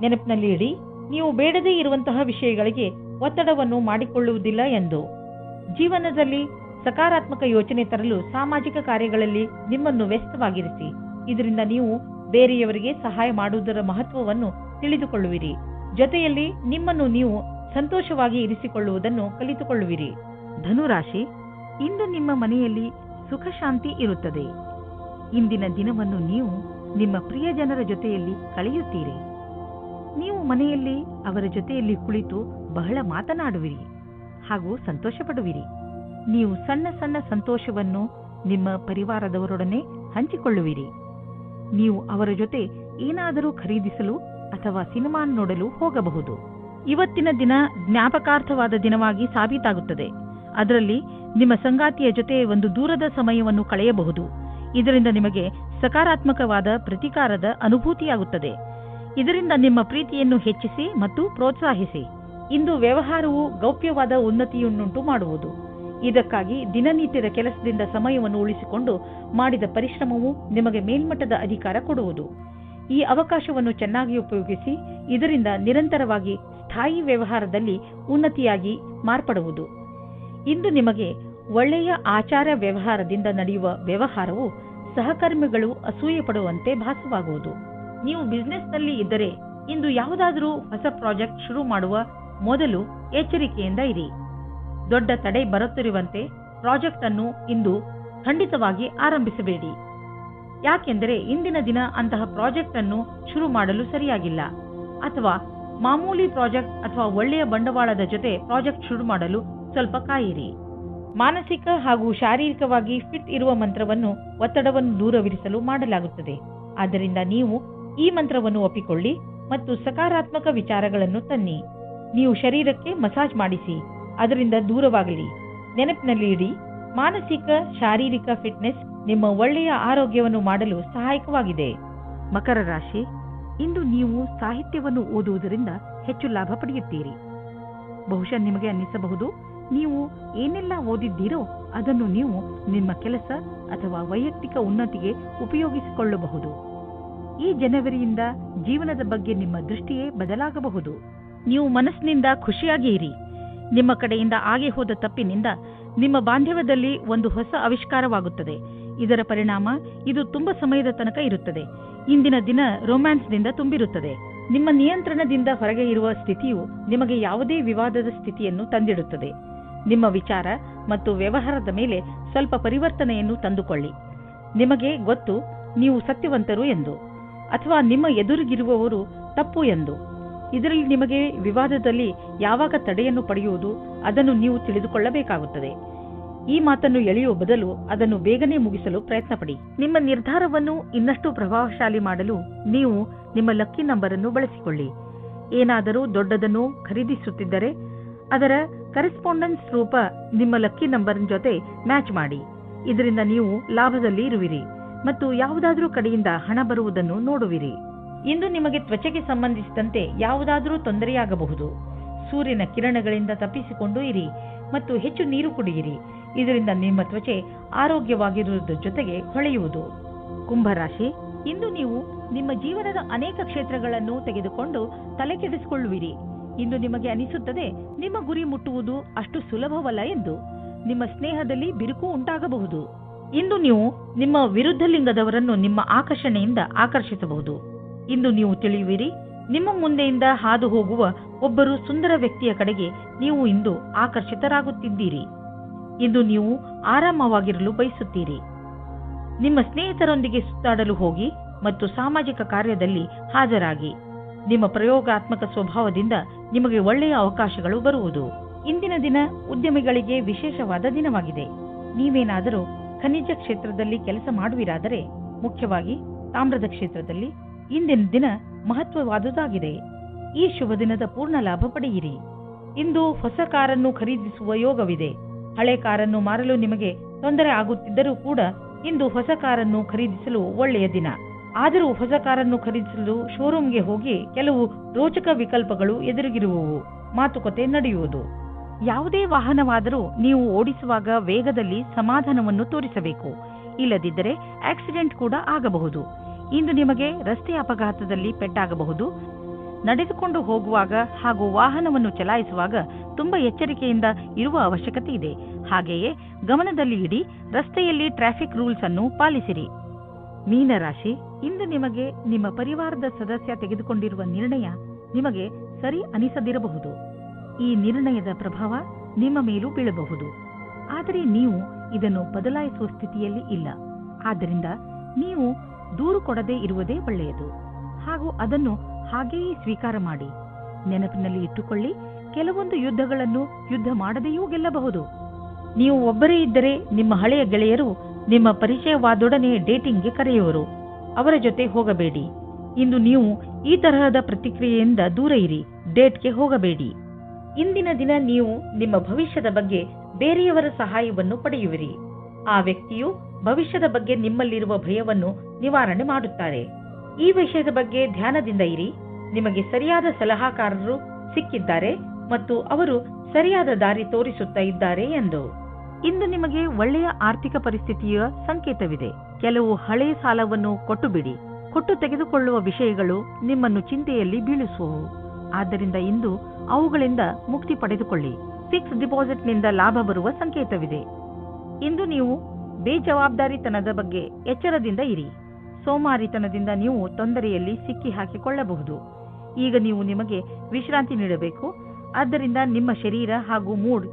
ನೆನಪಿನಲ್ಲಿ ಇಡಿ, ನೀವು ಬೇಡದೇ ಇರುವಂತಹ ವಿಷಯಗಳಿಗೆ ಒತ್ತಡವನ್ನು ಮಾಡಿಕೊಳ್ಳುವುದಿಲ್ಲ ಎಂದು. ಜೀವನದಲ್ಲಿ ಸಕಾರಾತ್ಮಕ ಯೋಚನೆ ತರಲು ಸಾಮಾಜಿಕ ಕಾರ್ಯಗಳಲ್ಲಿ ನಿಮ್ಮನ್ನು ವ್ಯಸ್ತವಾಗಿರಿಸಿ. ಇದರಿಂದ ನೀವು ಬೇರೆಯವರಿಗೆ ಸಹಾಯ ಮಾಡುವುದರ ಮಹತ್ವವನ್ನು ತಿಳಿದುಕೊಳ್ಳುವಿರಿ. ಜೊತೆಯಲ್ಲಿ ನಿಮ್ಮನ್ನು ನೀವು ಸಂತೋಷವಾಗಿ ಇರಿಸಿಕೊಳ್ಳುವುದನ್ನು ಕಲಿತುಕೊಳ್ಳುವಿರಿ. ಧನುರಾಶಿ, ಇಂದು ನಿಮ್ಮ ಮನೆಯಲ್ಲಿ ಸುಖ ಶಾಂತಿ ಇರುತ್ತದೆ. ಇಂದಿನ ದಿನವನ್ನು ನೀವು ನಿಮ್ಮ ಪ್ರಿಯ ಜನರ ಜೊತೆಯಲ್ಲಿ ಕಳೆಯುತ್ತೀರಿ. ನೀವು ಮನೆಯಲ್ಲಿ ಅವರ ಜೊತೆಯಲ್ಲಿ ಕುಳಿತು ಬಹಳ ಮಾತನಾಡುವಿರಿ ಹಾಗೂ ಸಂತೋಷ ಪಡುವಿರಿ. ನೀವು ಸಣ್ಣ ಸಣ್ಣ ಸಂತೋಷವನ್ನು ನಿಮ್ಮ ಪರಿವಾರದವರೊಡನೆ ಹಂಚಿಕೊಳ್ಳುವಿರಿ. ನೀವು ಅವರ ಜೊತೆ ಏನಾದರೂ ಖರೀದಿಸಲು ಅಥವಾ ಸಿನಿಮಾ ನೋಡಲು ಹೋಗಬಹುದು. ಇವತ್ತಿನ ದಿನ ಜ್ಞಾಪಕಾರ್ಥವಾದ ದಿನವಾಗಿ ಸಾಬೀತಾಗುತ್ತದೆ. ಅದರಲ್ಲಿ ನಿಮ್ಮ ಸಂಗಾತಿಯ ಜೊತೆ ಒಂದು ದೂರದ ಸಮಯವನ್ನು ಕಳೆಯಬಹುದು. ಇದರಿಂದ ನಿಮಗೆ ಸಕಾರಾತ್ಮಕವಾದ ಪ್ರತಿಕಾರದ ಅನುಭೂತಿಯಾಗುತ್ತದೆ. ಇದರಿಂದ ನಿಮ್ಮ ಪ್ರೀತಿಯನ್ನು ಹೆಚ್ಚಿಸಿ ಮತ್ತು ಪ್ರೋತ್ಸಾಹಿಸಿ. ಇಂದು ವ್ಯವಹಾರವು ಗೌಪ್ಯವಾದ ಉನ್ನತಿಯನ್ನುಂಟು ಮಾಡುವುದು. ಇದಕ್ಕಾಗಿ ದಿನನಿತ್ಯದ ಕೆಲಸದಿಂದ ಸಮಯವನ್ನು ಉಳಿಸಿಕೊಂಡು ಮಾಡಿದ ಪರಿಶ್ರಮವು ನಿಮಗೆ ಮೇಲ್ಮಟ್ಟದ ಅಧಿಕಾರ ಕೊಡುವುದು. ಈ ಅವಕಾಶವನ್ನು ಚೆನ್ನಾಗಿ ಉಪಯೋಗಿಸಿ. ಇದರಿಂದ ನಿರಂತರವಾಗಿ ಸ್ಥಾಯಿ ವ್ಯವಹಾರದಲ್ಲಿ ಉನ್ನತಿಯಾಗಿ ಮಾರ್ಪಡುವುದು. ಇಂದು ನಿಮಗೆ ಒಳ್ಳೆಯ ಆಚಾರ ವ್ಯವಹಾರದಿಂದ ನಡೆಯುವ ವ್ಯವಹಾರವು ಸಹಕರ್ಮಿಗಳು ಅಸೂಯೆ ಪಡುವಂತೆ ಭಾಸವಾಗುವುದು. ನೀವು ಬಿಸಿನೆಸ್ನಲ್ಲಿ ಇದ್ದರೆ ಇಂದು ಯಾವುದಾದರೂ ಹೊಸ ಪ್ರಾಜೆಕ್ಟ್ ಶುರು ಮಾಡುವ ಮೊದಲು ಎಚ್ಚರಿಕೆಯಿಂದ ಇರಿ. ದೊಡ್ಡ ತಡೆ ಬರುತ್ತಿರುವಂತೆ ಪ್ರಾಜೆಕ್ಟ್ ಅನ್ನು ಇಂದು ಖಂಡಿತವಾಗಿ ಆರಂಭಿಸಬೇಡಿ. ಯಾಕೆಂದರೆ ಇಂದಿನ ದಿನ ಅಂತಹ ಪ್ರಾಜೆಕ್ಟ್ ಅನ್ನು ಶುರು ಮಾಡಲು ಸರಿಯಾಗಿಲ್ಲ. ಅಥವಾ ಮಾಮೂಲಿ ಪ್ರಾಜೆಕ್ಟ್ ಅಥವಾ ಒಳ್ಳೆಯ ಬಂಡವಾಳದ ಜೊತೆ ಪ್ರಾಜೆಕ್ಟ್ ಶುರು ಮಾಡಲು ಸ್ವಲ್ಪ ಕಾಯಿರಿ. ಮಾನಸಿಕ ಹಾಗೂ ಶಾರೀರಿಕವಾಗಿ ಫಿಟ್ ಇರುವ ಮಂತ್ರವನ್ನು ಒತ್ತಡವನ್ನು ದೂರವಿರಿಸಲು ಮಾಡಲಾಗುತ್ತದೆ. ಆದ್ದರಿಂದ ನೀವು ಈ ಮಂತ್ರವನ್ನು ಒಪ್ಪಿಕೊಳ್ಳಿ ಮತ್ತು ಸಕಾರಾತ್ಮಕ ವಿಚಾರಗಳನ್ನು ತನ್ನಿ. ನೀವು ಶರೀರಕ್ಕೆ ಮಸಾಜ್ ಮಾಡಿಸಿ, ಅದರಿಂದ ದೂರವಾಗಲಿ. ನೆನಪಿನಲ್ಲಿ ಇಡಿ, ಮಾನಸಿಕ ಶಾರೀರಿಕ ಫಿಟ್ನೆಸ್ ನಿಮ್ಮ ಒಳ್ಳೆಯ ಆರೋಗ್ಯವನ್ನು ಮಾಡಲು ಸಹಾಯಕವಾಗಿದೆ. ಮಕರ ರಾಶಿ, ಇಂದು ನೀವು ಸಾಹಿತ್ಯವನ್ನು ಓದುವುದರಿಂದ ಹೆಚ್ಚು ಲಾಭ ಪಡೆಯುತ್ತೀರಿ. ಬಹುಶಃ ನಿಮಗೆ ಅನ್ನಿಸಬಹುದು, ನೀವು ಏನೆಲ್ಲ ಓದಿದ್ದೀರೋ ಅದನ್ನು ನೀವು ನಿಮ್ಮ ಕೆಲಸ ಅಥವಾ ವೈಯಕ್ತಿಕ ಉನ್ನತಿಗೆ ಉಪಯೋಗಿಸಿಕೊಳ್ಳಬಹುದು. ಈ ಜನವರಿಯಿಂದ ಜೀವನದ ಬಗ್ಗೆ ನಿಮ್ಮ ದೃಷ್ಟಿಯೇ ಬದಲಾಗಬಹುದು. ನೀವು ಮನಸ್ಸಿನಿಂದ ಖುಷಿಯಾಗಿ ಇರಿ. ನಿಮ್ಮ ಕಡೆಯಿಂದ ಆಗಿ ಹೋದ ತಪ್ಪಿನಿಂದ ನಿಮ್ಮ ಬಾಂಧವ್ಯದಲ್ಲಿ ಒಂದು ಹೊಸ ಆವಿಷ್ಕಾರವಾಗುತ್ತದೆ. ಇದರ ಪರಿಣಾಮ ಇದು ತುಂಬಾ ಸಮಯದ ತನಕ ಇರುತ್ತದೆ. ಇಂದಿನ ದಿನ ರೊಮ್ಯಾನ್ಸ್ನಿಂದ ತುಂಬಿರುತ್ತದೆ. ನಿಮ್ಮ ನಿಯಂತ್ರಣದಿಂದ ಹೊರಗೆ ಇರುವ ಸ್ಥಿತಿಯು ನಿಮಗೆ ಯಾವುದೇ ವಿವಾದದ ಸ್ಥಿತಿಯನ್ನು ತಂದಿಡುತ್ತದೆ. ನಿಮ್ಮ ವಿಚಾರ ಮತ್ತು ವ್ಯವಹಾರದ ಮೇಲೆ ಸ್ವಲ್ಪ ಪರಿವರ್ತನೆಯನ್ನು ತಂದುಕೊಳ್ಳಿ. ನಿಮಗೆ ಗೊತ್ತು ನೀವು ಸತ್ಯವಂತರು ಎಂದು, ಅಥವಾ ನಿಮ್ಮ ಎದುರಿಗಿರುವವರು ತಪ್ಪು ಎಂದು. ಇದರಲ್ಲಿ ನಿಮಗೆ ವಿವಾದದಲ್ಲಿ ಯಾವಾಗ ತಡೆಯನ್ನು ಪಡೆಯುವುದು ಅದನ್ನು ನೀವು ತಿಳಿದುಕೊಳ್ಳಬೇಕಾಗುತ್ತದೆ. ಈ ಮಾತನ್ನು ಎಳೆಯುವ ಬದಲು ಅದನ್ನು ಬೇಗನೆ ಮುಗಿಸಲು ಪ್ರಯತ್ನಪಡಿ. ನಿಮ್ಮ ನಿರ್ಧಾರವನ್ನು ಇನ್ನಷ್ಟು ಪ್ರಭಾವಶಾಲಿ ಮಾಡಲು ನೀವು ನಿಮ್ಮ ಲಕ್ಕಿ ನಂಬರ್ ಅನ್ನು ಬಳಸಿಕೊಳ್ಳಿ. ಏನಾದರೂ ದೊಡ್ಡದನ್ನು ಖರೀದಿಸುತ್ತಿದ್ದರೆ ಅದರ ಕರೆಸ್ಪಾಂಡೆನ್ಸ್ ರೂಪ ನಿಮ್ಮ ಲಕ್ಕಿ ನಂಬರ್ ಜೊತೆ ಮ್ಯಾಚ್ ಮಾಡಿ. ಇದರಿಂದ ನೀವು ಲಾಭದಲ್ಲಿ ಇರುವಿರಿ ಮತ್ತು ಯಾವುದಾದರೂ ಕಡೆಯಿಂದ ಹಣ ಬರುವುದನ್ನು ನೋಡುವಿರಿ. ಇಂದು ನಿಮಗೆ ತ್ವಚೆಗೆ ಸಂಬಂಧಿಸಿದಂತೆ ಯಾವುದಾದರೂ ತೊಂದರೆಯಾಗಬಹುದು. ಸೂರ್ಯನ ಕಿರಣಗಳಿಂದ ತಪ್ಪಿಸಿಕೊಂಡು ಇರಿ ಮತ್ತು ಹೆಚ್ಚು ನೀರು ಕುಡಿಯಿರಿ. ಇದರಿಂದ ನಿಮ್ಮ ತ್ವಚೆ ಆರೋಗ್ಯವಾಗಿರುವುದರ ಜೊತೆಗೆ ಹೊಳೆಯುವುದು. ಕುಂಭರಾಶಿ, ಇಂದು ನೀವು ನಿಮ್ಮ ಜೀವನದ ಅನೇಕ ಕ್ಷೇತ್ರಗಳನ್ನು ತೆಗೆದುಕೊಂಡು ತಲೆ ಕೆಡಿಸಿಕೊಳ್ಳುವಿರಿ. ಇಂದು ನಿಮಗೆ ಅನಿಸುತ್ತದೆ ನಿಮ್ಮ ಗುರಿ ಮುಟ್ಟುವುದು ಅಷ್ಟು ಸುಲಭವಲ್ಲ ಎಂದು. ನಿಮ್ಮ ಸ್ನೇಹದಲ್ಲಿ ಬಿರುಕು ಉಂಟಾಗಬಹುದು. ಇಂದು ನೀವು ನಿಮ್ಮ ವಿರುದ್ಧ ಲಿಂಗದವರನ್ನು ನಿಮ್ಮ ಆಕರ್ಷಣೆಯಿಂದ ಆಕರ್ಷಿಸಬಹುದು. ಇಂದು ನೀವು ತಿಳಿಯುವಿರಿ, ನಿಮ್ಮ ಮುಂದೆಯಿಂದ ಹಾದು ಹೋಗುವ ಒಬ್ಬರು ಸುಂದರ ವ್ಯಕ್ತಿಯ ಕಡೆಗೆ ನೀವು ಇಂದು ಆಕರ್ಷಿತರಾಗುತ್ತಿದ್ದೀರಿ. ಇಂದು ನೀವು ಆರಾಮವಾಗಿರಲು ಬಯಸುತ್ತೀರಿ. ನಿಮ್ಮ ಸ್ನೇಹಿತರೊಂದಿಗೆ ಸುತ್ತಾಡಲು ಹೋಗಿ ಮತ್ತು ಸಾಮಾಜಿಕ ಕಾರ್ಯದಲ್ಲಿ ಹಾಜರಾಗಿ. ನಿಮ್ಮ ಪ್ರಯೋಗಾತ್ಮಕ ಸ್ವಭಾವದಿಂದ ನಿಮಗೆ ಒಳ್ಳೆಯ ಅವಕಾಶಗಳು ಬರುವುದು. ಇಂದಿನ ದಿನ ಉದ್ಯಮಿಗಳಿಗೆ ವಿಶೇಷವಾದ ದಿನವಾಗಿದೆ. ನೀವೇನಾದರೂ ಖನಿಜ ಕ್ಷೇತ್ರದಲ್ಲಿ ಕೆಲಸ ಮಾಡುವಿರಾದರೆ, ಮುಖ್ಯವಾಗಿ ತಾಮ್ರದ ಕ್ಷೇತ್ರದಲ್ಲಿ, ಇಂದಿನ ದಿನ ಮಹತ್ವವಾದುದಾಗಿದೆ. ಈ ಶುಭ ದಿನದ ಪೂರ್ಣ ಲಾಭ ಪಡೆಯಿರಿ. ಇಂದು ಹೊಸ ಕಾರನ್ನು ಖರೀದಿಸುವ ಯೋಗವಿದೆ. ಹಳೆ ಕಾರನ್ನು ಮಾರಲು ನಿಮಗೆ ತೊಂದರೆ ಆಗುತ್ತಿದ್ದರೂ ಕೂಡ ಇಂದು ಹೊಸ ಕಾರನ್ನು ಖರೀದಿಸಲು ಒಳ್ಳೆಯ ದಿನ. ಆದರೂ ಹೊಸ ಕಾರನ್ನು ಖರೀದಿಸಲು ಶೋರೂಮ್ಗೆ ಹೋಗಿ ಕೆಲವು ರೋಚಕ ವಿಕಲ್ಪಗಳು ಎದುರಿಗಿರುವವು. ಮಾತುಕತೆ ನಡೆಯುವುದು. ಯಾವುದೇ ವಾಹನವಾದರೂ ನೀವು ಓಡಿಸುವಾಗ ವೇಗದಲ್ಲಿ ಸಮಾಧಾನವನ್ನು ತೋರಿಸಬೇಕು. ಇಲ್ಲದಿದ್ದರೆ ಆಕ್ಸಿಡೆಂಟ್ ಕೂಡ ಆಗಬಹುದು. ಇಂದು ನಿಮಗೆ ರಸ್ತೆ ಅಪಘಾತದಲ್ಲಿ ಪೆಟ್ಟಾಗಬಹುದು. ನಡೆದುಕೊಂಡು ಹೋಗುವಾಗ ಹಾಗೂ ವಾಹನವನ್ನು ಚಲಾಯಿಸುವಾಗ ತುಂಬಾ ಎಚ್ಚರಿಕೆಯಿಂದ ಇರುವ ಅವಶ್ಯಕತೆ ಇದೆ. ಹಾಗೆಯೇ ಗಮನದಲ್ಲಿ ಇಡಿ, ರಸ್ತೆಯಲ್ಲಿ ಟ್ರಾಫಿಕ್ ರೂಲ್ಸ್ ಅನ್ನು ಪಾಲಿಸಿರಿ. ಮೀನರಾಶಿ, ಇಂದು ನಿಮಗೆ ನಿಮ್ಮ ಪರಿವಾರದ ಸದಸ್ಯ ತೆಗೆದುಕೊಂಡಿರುವ ನಿರ್ಣಯ ನಿಮಗೆ ಸರಿ ಅನಿಸದಿರಬಹುದು. ಈ ನಿರ್ಣಯದ ಪ್ರಭಾವ ನಿಮ್ಮ ಮೇಲೂ ಬೀಳಬಹುದು. ಆದರೆ ನೀವು ಇದನ್ನು ಬದಲಾಯಿಸುವ ಸ್ಥಿತಿಯಲ್ಲಿ ಇಲ್ಲ. ಆದ್ದರಿಂದ ನೀವು ದೂರು ಕೊಡದೇ ಇರುವುದೇ ಒಳ್ಳೆಯದು ಹಾಗೂ ಅದನ್ನು ಹಾಗೆಯೇ ಸ್ವೀಕಾರ ಮಾಡಿ. ನೆನಪಿನಲ್ಲಿ ಇಟ್ಟುಕೊಳ್ಳಿ, ಕೆಲವೊಂದು ಯುದ್ಧಗಳನ್ನು ಯುದ್ಧ ಮಾಡದೆಯೂ ಗೆಲ್ಲಬಹುದು. ನೀವು ಒಬ್ಬರೇ ಇದ್ದರೆ ನಿಮ್ಮ ಹಳೆಯ ಗೆಳೆಯರು ನಿಮ್ಮ ಪರಿಚಯವಾದೊಡನೆ ಡೇಟಿಂಗ್ಗೆ ಕರೆಯುವರು. ಅವರ ಜೊತೆ ಹೋಗಬೇಡಿ. ಇಂದು ನೀವು ಈ ತರಹದ ಪ್ರತಿಕ್ರಿಯೆಯಿಂದ ದೂರ ಇರಿ. ಡೇಟ್ಗೆ ಹೋಗಬೇಡಿ. ಇಂದಿನ ದಿನ ನೀವು ನಿಮ್ಮ ಭವಿಷ್ಯದ ಬಗ್ಗೆ ಬೇರೆಯವರ ಸಹಾಯವನ್ನು ಪಡೆಯುವಿರಿ. ಆ ವ್ಯಕ್ತಿಯು ಭವಿಷ್ಯದ ಬಗ್ಗೆ ನಿಮ್ಮಲ್ಲಿರುವ ಭಯವನ್ನು ನಿವಾರಣೆ ಮಾಡುತ್ತಾರೆ. ಈ ವಿಷಯದ ಬಗ್ಗೆ ಧ್ಯಾನದಿಂದ ಇರಿ. ನಿಮಗೆ ಸರಿಯಾದ ಸಲಹಾಕಾರರು ಸಿಕ್ಕಿದ್ದಾರೆ ಮತ್ತು ಅವರು ಸರಿಯಾದ ದಾರಿ ತೋರಿಸುತ್ತಾ ಇದ್ದಾರೆ ಎಂದು. ಇಂದು ನಿಮಗೆ ಒಳ್ಳೆಯ ಆರ್ಥಿಕ ಪರಿಸ್ಥಿತಿಯ ಸಂಕೇತವಿದೆ. ಕೆಲವು ಹಳೆಯ ಸಾಲವನ್ನು ಕೊಟ್ಟು ಬಿಡಿ. ಕೊಟ್ಟು ತೆಗೆದುಕೊಳ್ಳುವ ವಿಷಯಗಳು ನಿಮ್ಮನ್ನು ಚಿಂತೆಯಲ್ಲಿ ಬೀಳಿಸುವವು. ಆದ್ದರಿಂದ ಇಂದು ಅವುಗಳಿಂದ ಮುಕ್ತಿ ಪಡೆದುಕೊಳ್ಳಿ. ಫಿಕ್ಸ್ ಡಿಪಾಸಿಟ್ನಿಂದ ಲಾಭ ಬರುವ ಸಂಕೇತವಿದೆ. ಇಂದು ನೀವು ಬೇಜವಾಬ್ದಾರಿತನದ ಬಗ್ಗೆ ಎಚ್ಚರದಿಂದ ಇರಿ. ಸೋಮಾರಿತನದಿಂದ ನೀವು ತೊಂದರೆಯಲ್ಲಿ ಸಿಕ್ಕಿ ಹಾಕಿಕೊಳ್ಳಬಹುದು. ಈಗ ನೀವು ನಿಮಗೆ ವಿಶ್ರಾಂತಿ ನೀಡಬೇಕು. ಆದ್ದರಿಂದ ನಿಮ್ಮ ಶರೀರ ಹಾಗೂ ಮೂಡ್